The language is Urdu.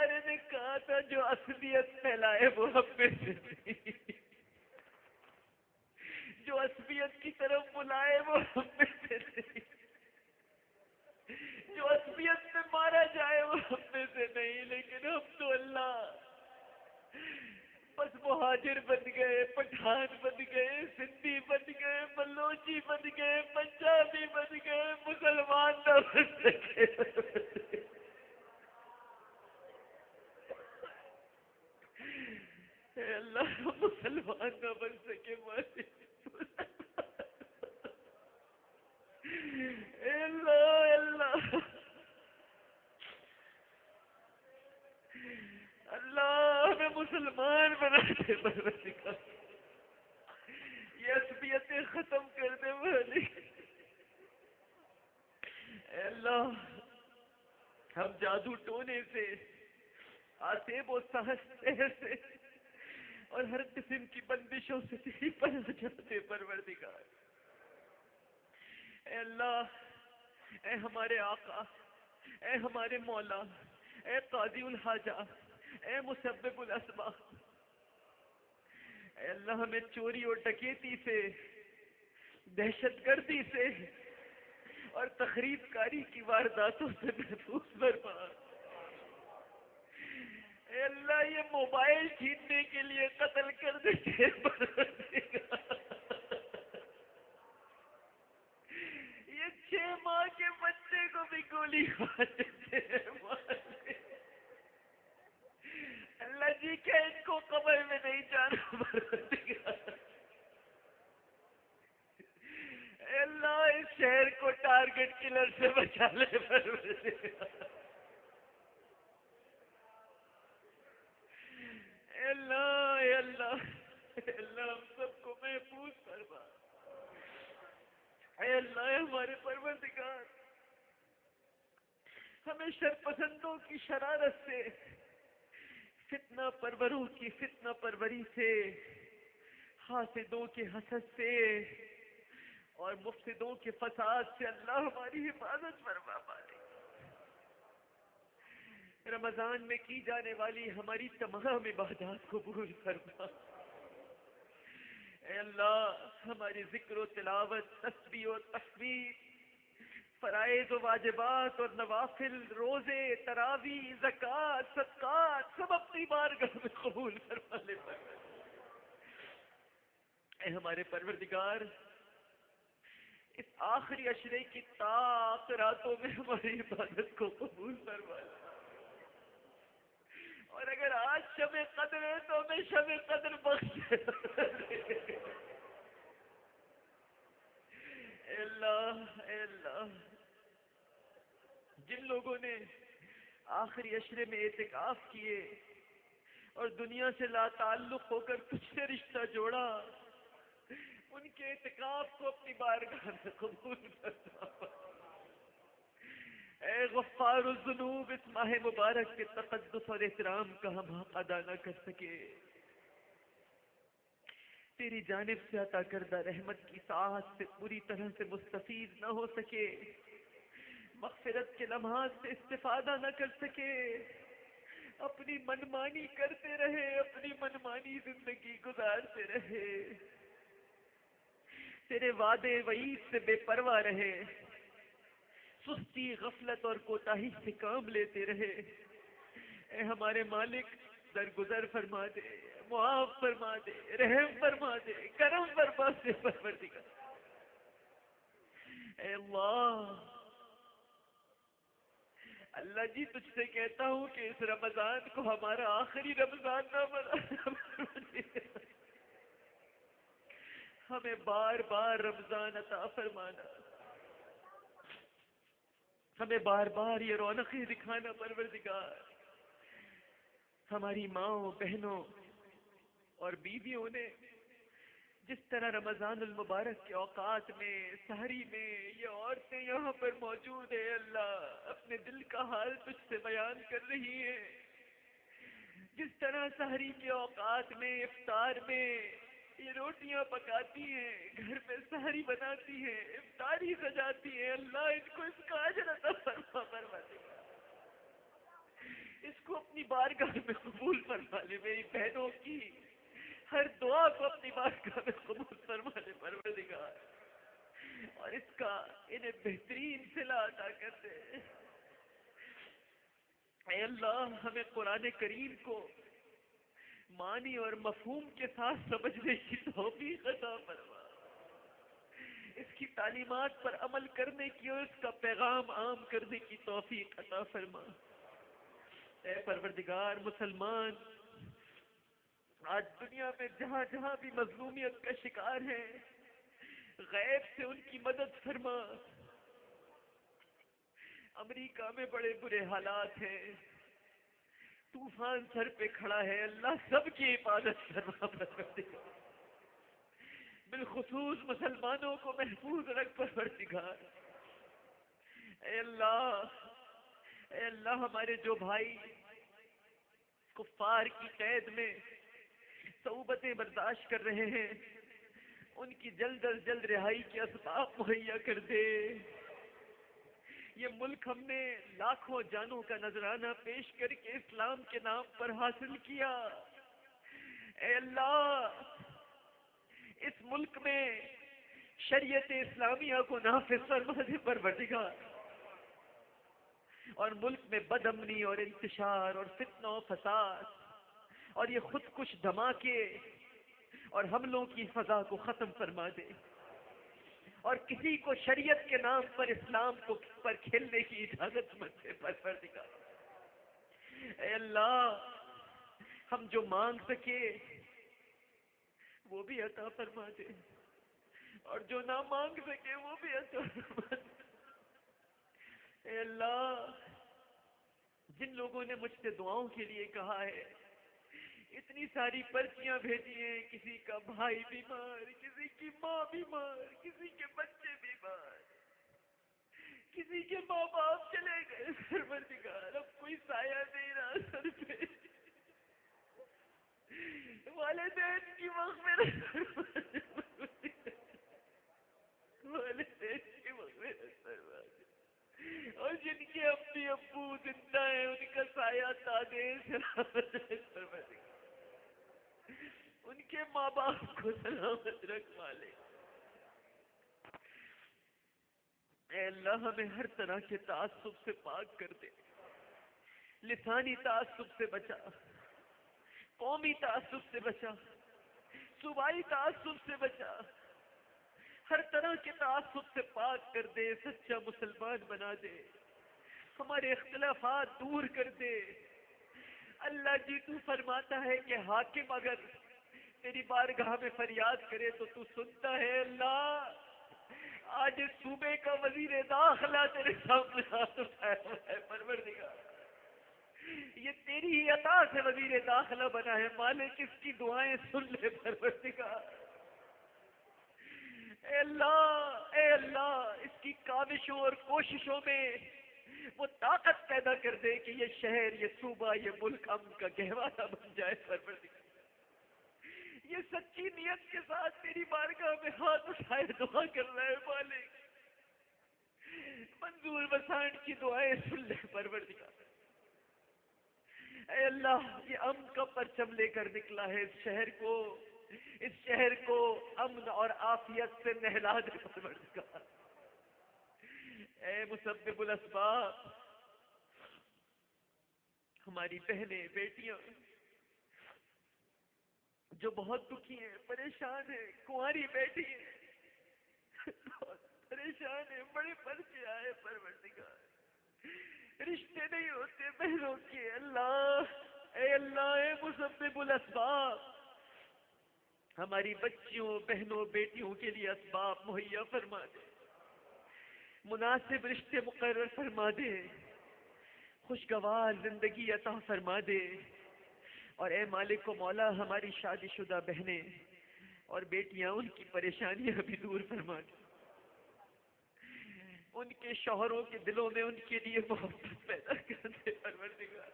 پیارے نے کہا تھا جو عصبیت پھیلائے وہ ہم میں سے نہیں، جو عصبیت کی طرف بلائے وہ ہم میں سے نہیں، جو عصبیت میں مارا جائے وہ ہم میں سے نہیں، لیکن ہم تو اللہ بس مہاجر بن گئے، پٹھان بن گئے، سندھی بن گئے، بلوچی بن گئے، پنجابی بن گئے، مسلمان نہ بن سکے۔ اے اللہ مسلمان نہ بن سکے مالک، اے اللہ اے اللہ اللہ ہمیں مسلمان بنا دے پروردگار، یہ عصبیتیں ختم کر دے مالک۔ اے اللہ ہم جادو ٹونے سے، آسیب و سحر سے اور ہر قسم کی بندشوں سے تیری پناہ چاہتے پروردگار۔ اے اللہ، اے ہمارے آقا، اے ہمارے مولا، اے قاضی الحاجہ، اے مسبب الاسباب، اے اللہ ہمیں چوری اور ڈکیتی سے، دہشت گردی سے اور تخریب کاری کی وارداتوں سے محفوظ فرما۔ اے اللہ یہ موبائل چھیننے کے لیے قتل کر دیتے یہ 6 ماہ کے بچے کو بھی گولی مار دیتے ہیں۔ اللہ جی کیا ان کو قبر میں نہیں جانا پڑتا؟ اے اللہ اس شہر کو ٹارگٹ کلر سے بچا لے پروردگار۔ اے اللہ اے اللہ اے اللہ ہم سب کو محفوظ فرما۔ اے اللہ اے ہمارے پروردگار، ہمیں شرپسندوں کی شرارت سے، فتنہ پروروں کی فتنہ پروری سے، حاسدوں کے حسد سے اور مفسدوں کے فساد سے اللہ ہماری حفاظت فرما پائے۔ رمضان میں کی جانے والی ہماری تمام عبادات قبول فرما۔ اے اللہ ہماری ذکر و تلاوت، تسبیح و تحمید، فرائض و واجبات اور نوافل، روزے، تراویح، زکوٰۃ، صدقات سب اپنی بارگاہ میں قبول فرما لے۔ اے ہمارے پروردگار اس آخری عشرے کی طاق راتوں میں ہماری عبادت کو قبول فرما لے، اور اگر آج شب قدر ہے تو ہمیں شب قدر بخش۔ اے اللہ اے اللہ جن لوگوں نے آخری عشرے میں اعتکاف کیے اور دنیا سے لا تعلق ہو کر تجھ سے رشتہ جوڑا، ان کے اعتکاف کو اپنی بارگاہ میں قبول فرما۔ اے غفار الذنوب اس ماہ مبارک کے تقدس اور احترام کا ہم حق ادا نہ کر سکے، تیری جانب سے عطا کردہ رحمت کی ساعت سے پوری طرح سے مستفید نہ ہو سکے، مغفرت کے لمحات سے استفادہ نہ کر سکے، اپنی منمانی کرتے رہے، اپنی منمانی زندگی گزارتے رہے، تیرے وعدے وعید سے بے پرواہ رہے، سستی غفلت اور کوتاہی سے کام لیتے رہے۔ اے ہمارے مالک درگزر فرما دے، معاف فرما دے، رحم فرما دے، کرم فرما دے پروردگار۔ اے اللہ اللہ جی تجھ سے کہتا ہوں کہ اس رمضان کو ہمارا آخری رمضان نہ بنا، ہمیں بار بار رمضان عطا فرمانا، ہمیں بار بار یہ رونقیں دکھانا پروردگار۔ ہماری ماؤں، بہنوں اور بیویوں نے جس طرح رمضان المبارک کے اوقات میں، سحری میں یہ عورتیں یہاں پر موجود ہیں، اللہ اپنے دل کا حال تجھ سے بیان کر رہی ہیں، جس طرح سحری کے اوقات میں، افطار میں یہ روٹیاں پکاتی ہیں، گھر پہ سحری بناتی ہیں، افطاری سجاتی ہیں، اللہ ان کو اس کا اجر عطا فرما، اس کو اپنی اپنی بارگاہ میں قبول فرما لے، میری بہنوں کی ہر دعا کو اپنی بارگاہ میں قبول فرما لے پروردگار، اور اس کا انہیں بہترین صلہ عطا کر دے۔ اے اللہ ہمیں قرآن کریم کو معنی اور مفہوم کے ساتھ سمجھنے کی توفیق عطا فرما، اس کی تعلیمات پر عمل کرنے کی اور اس کا پیغام عام کرنے کی توفیق عطا فرما۔ اے پروردگار، مسلمان آج دنیا میں جہاں جہاں بھی مظلومیت کا شکار ہیں، غیب سے ان کی مدد فرما۔ امریکہ میں بڑے برے حالات ہیں، طوفان سر پہ کھڑا ہے، اللہ سب کی حفاظت فرما پروردگار، بالخصوص مسلمانوں کو محفوظ رکھ پروردگار۔ اے اللہ ہمارے جو بھائی کفار کی قید میں صعوبتیں برداشت کر رہے ہیں، ان کی جلد از جلد رہائی کے اسباب مہیا کر دے۔ یہ ملک ہم نے لاکھوں جانوں کا نذرانہ پیش کر کے اسلام کے نام پر حاصل کیا۔ اے اللہ اس ملک میں شریعت اسلامیہ کو نافذ فرما دے پروردگار، اور ملک میں بد امنی اور انتشار اور فتنہ و فساد اور یہ خود کش دھماکے اور حملوں کی فضا کو ختم فرما دے، اور کسی کو شریعت کے نام پر اسلام کو پر کھیلنے کی اجازت مت دے پروردگار۔ اے اللہ ہم جو مانگ سکے وہ بھی عطا فرما دے، اور جو نہ مانگ سکے وہ بھی عطا فرما دے۔ اے اللہ جن لوگوں نے مجھ سے دعاؤں کے لیے کہا ہے، اتنی ساری پرچیاں بھیجی ہیں، کسی کا بھائی بیمار، کسی کی ماں بیمار، کسی کے بچے بیمار، کسی کے ماں باپ چلے گئے پروردگار، اب کوئی سایہ نہیں رہا سر پہ، والدین کی مغفرت، والدین کی مغفرت فرما دے، اور جن کے اپنی ابو زندہ ہیں ان کا سایہ تانے سلامت رکھ پروردگار، ان کے ماں باپ کو سلامت رکھ مالک۔ اے اللہ ہمیں ہر طرح کے تعصب سے پاک کر دے، لسانی تعصب سے بچا، قومی تعصب سے بچا، صوبائی تعصب سے بچا، ہر طرح کے تعصب سے پاک کر دے، سچا مسلمان بنا دے، ہمارے اختلافات دور کر دے۔ اللہ جی تو فرماتا ہے کہ حاکم اگر تیری بارگاہ میں فریاد کرے تو سنتا ہے۔ اللہ آج اس صوبے کا وزیر داخلہ تیرے سامنے ہاتھ اٹھایا ہوا ہے پروردگار، یہ تیری ہی عطا سے وزیر داخلہ بنا ہے، مالک اس کی دعائیں سن لے پروردگار۔ اے اللہ اس کی کاوشوں اور کوششوں میں وہ طاقت پیدا کر دے کہ یہ شہر، یہ صوبہ، یہ ملک امن کا گہوارہ بن جائے پروردگار۔ یہ سچی نیت کے ساتھ تیری بارگاہ میں ہاتھ اٹھائے دعا کر رہے ہیں مالک، منظور بسانٹ کی دعائیں سن لے پروردگار۔ اے اللہ یہ امن کا پرچم لے کر نکلا ہے، اس شہر کو امن اور عافیت سے نہلا دے پروردگار۔ اے مسبب الاسباب، ہماری بہنیں بیٹیاں جو بہت دکھی ہیں، پریشان ہیں، کنواری بیٹی ہیں بہت پریشان ہیں، بڑے پرچے آئے پروردگار، رشتے نہیں ہوتے بہنوں کے، اے مسبب الاسباب ہماری بچیوں، بہنوں، بیٹیوں کے لیے اسباب مہیا فرما دے، مناسب رشتے مقرر فرما دے، خوشگوار زندگی عطا فرما دے، اور اے مالک و مولا ہماری شادی شدہ بہنیں اور بیٹیاں ان کی پریشانیاں بھی دور فرما دے، ان کے شوہروں کے دلوں میں ان کے لیے محبت پیدا کر دے پروردگار۔